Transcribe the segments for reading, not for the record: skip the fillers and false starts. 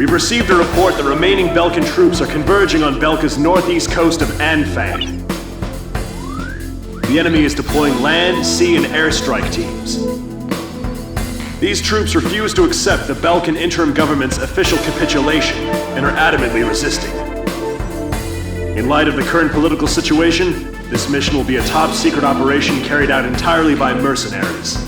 We've received a report that remaining Belkan troops are converging on Belka's northeast coast of Anfang. The enemy is deploying land, sea, and airstrike teams. These troops refuse to accept the Belkan interim government's official capitulation and are adamantly resisting. In light of the current political situation, this mission will be a top-secret operation carried out entirely by mercenaries.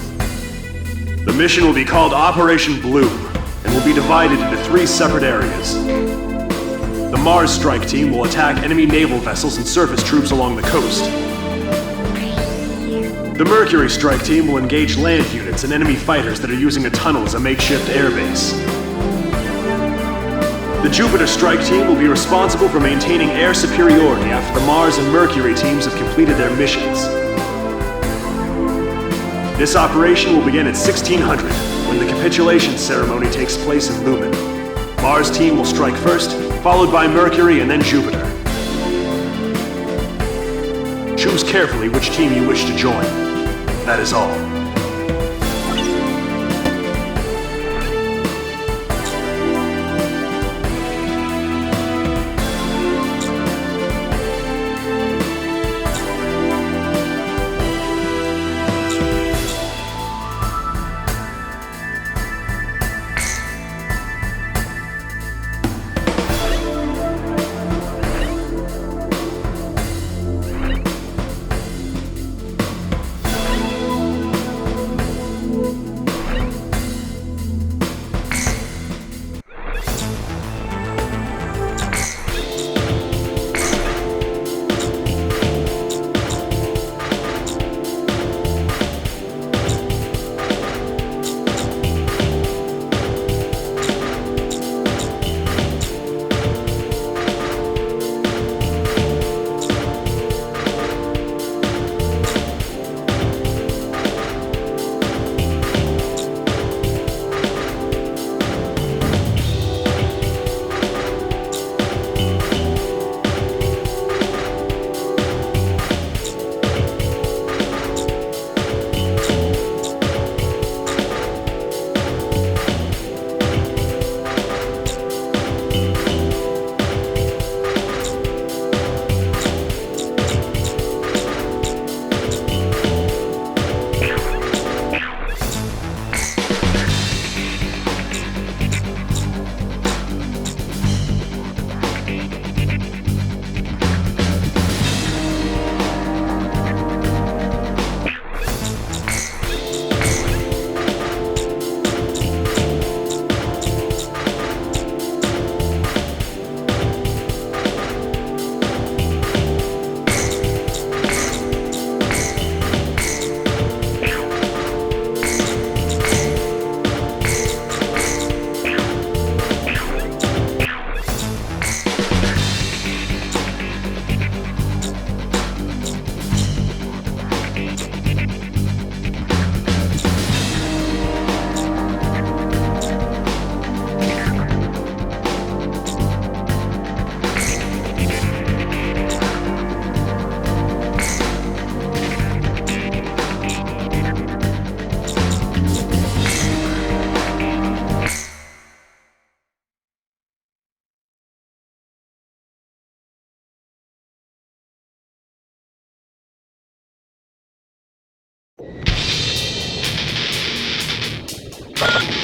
The mission will be called Operation Bloom and will be divided into 3 separate areas. The Mars strike team will attack enemy naval vessels and surface troops along the coast. The Mercury strike team will engage land units and enemy fighters that are using a tunnel as a makeshift airbase. The Jupiter strike team will be responsible for maintaining air superiority after the Mars and Mercury teams have completed their missions. This operation will begin at 1600, when the capitulation ceremony takes place in Lumen. Mars team will strike first, followed by Mercury and then Jupiter. Choose carefully which team you wish to join. That is all.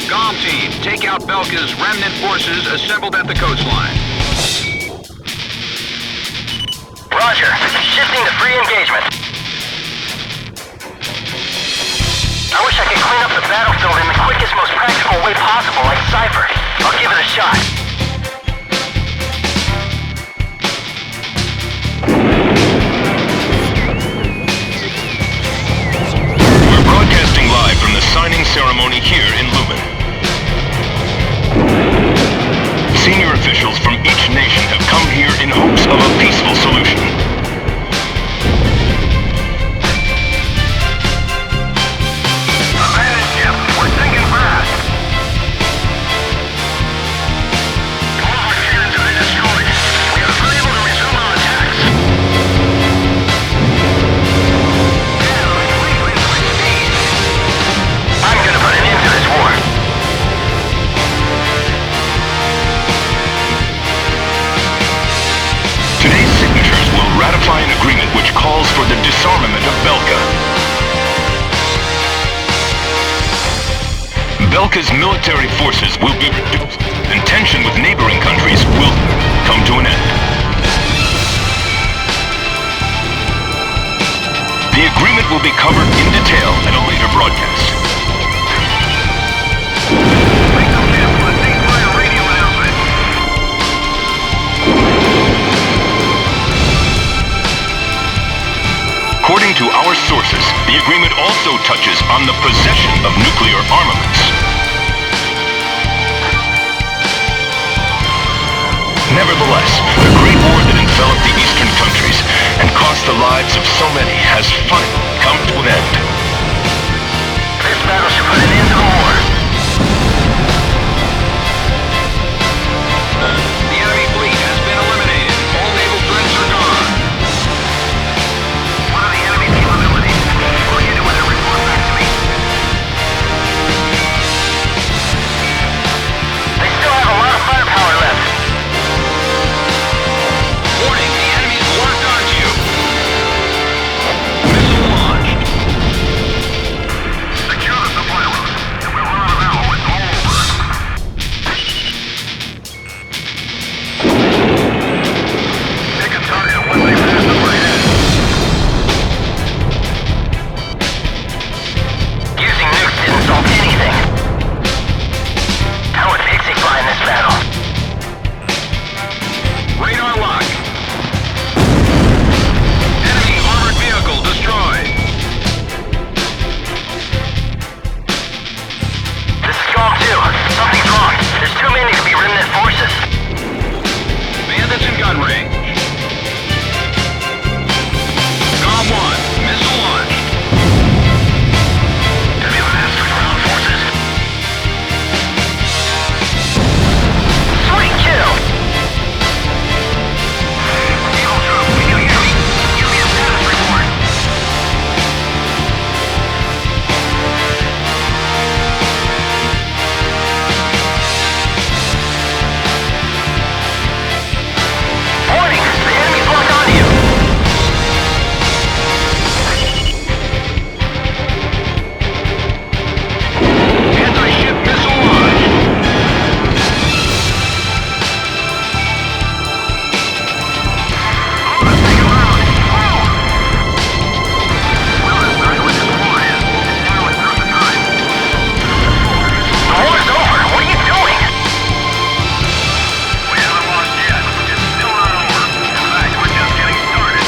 Comm team, take out Belka's remnant forces assembled at the coastline. Roger. Shifting to free engagement. I wish I could clean up the battlefield in the quickest, most practical way possible, like Cypher. I'll give it a shot. We're broadcasting live from the signing ceremony here in Lumen. Senior officials from each nation have come here in hopes of a peaceful solution. We're sinking fast. disarmament of Belka. Belka's military forces will be reduced, and tension with neighboring countries will come to an end. The agreement will be covered in detail at a later broadcast. According to our sources, the agreement also touches on the possession of nuclear armaments. Nevertheless, the Great War that enveloped the eastern countries and cost the lives of so many has finally come to an end. This battle should put an end to the war. The enemy fleet has been eliminated. All naval threats are gone. What are the enemy's capabilities? Look into it and report back to me. They still have a lot of firepower left. Warning, the enemy's locked onto you. Missile launched. Secure the supply route. If we run out of ammo, it's all over. Pick a target when they pass overhead. Using nukes didn't solve anything. How would Pixie fly in this battle? Radar lock. Enemy armored vehicle destroyed. This is Golem 2. Something's wrong. There's too many to be remnant forces. Bandits in gun range. Golem 1, missile launched. WMS ground forces. Sweet kill! Eagle Troop, we do you. Give me a status report. Warning! The enemy's locked onto you! Anti-ship missile launched. Oh, let's take him out! Whoa! Well, that's not what this war is. It's now it's not the time. The war's over! What are you doing? We haven't lost yet. It's still not over. In fact, we're just getting started.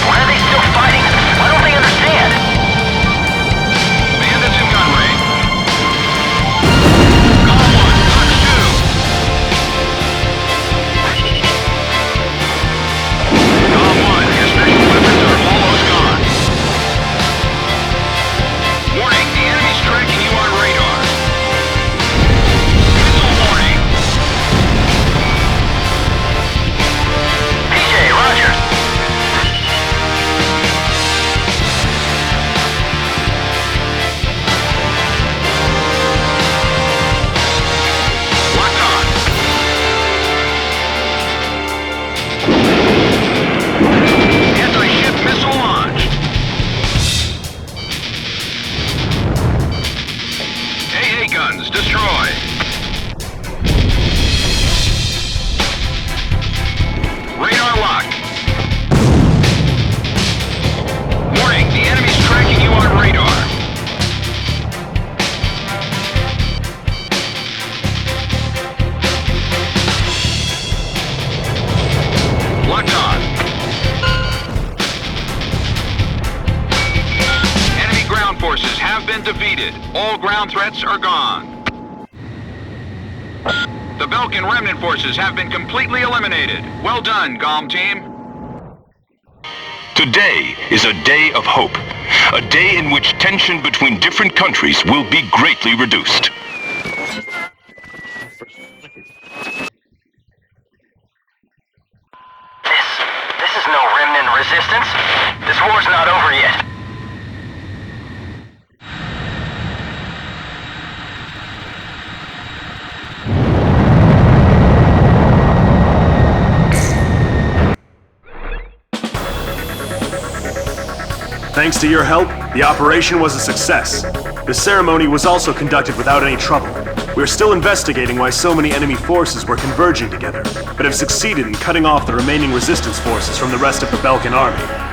Why are they still fighting? Why don't they understand? Bandits in gun range. Golem 1, touch 2. Golem 1, your special weapons are almost gone. Warning, the enemy's tracking you on radar. Missile warning. PJ, roger. Locked on. Anti-ship missile launched. AA guns destroyed. Radar locked. Warning, the enemy's tracking you on radar. Locked on. Enemy ground forces have been defeated. All ground threats are gone. The Belkan remnant forces have been completely eliminated. Well done, Golem team. Today is a day of hope. A day in which tension between different countries will be greatly reduced. This is no remnant resistance. This war's not over yet. Thanks to your help, the operation was a success. The ceremony was also conducted without any trouble. We're still investigating why so many enemy forces were converging together, but have succeeded in cutting off the remaining resistance forces from the rest of the Belkan army.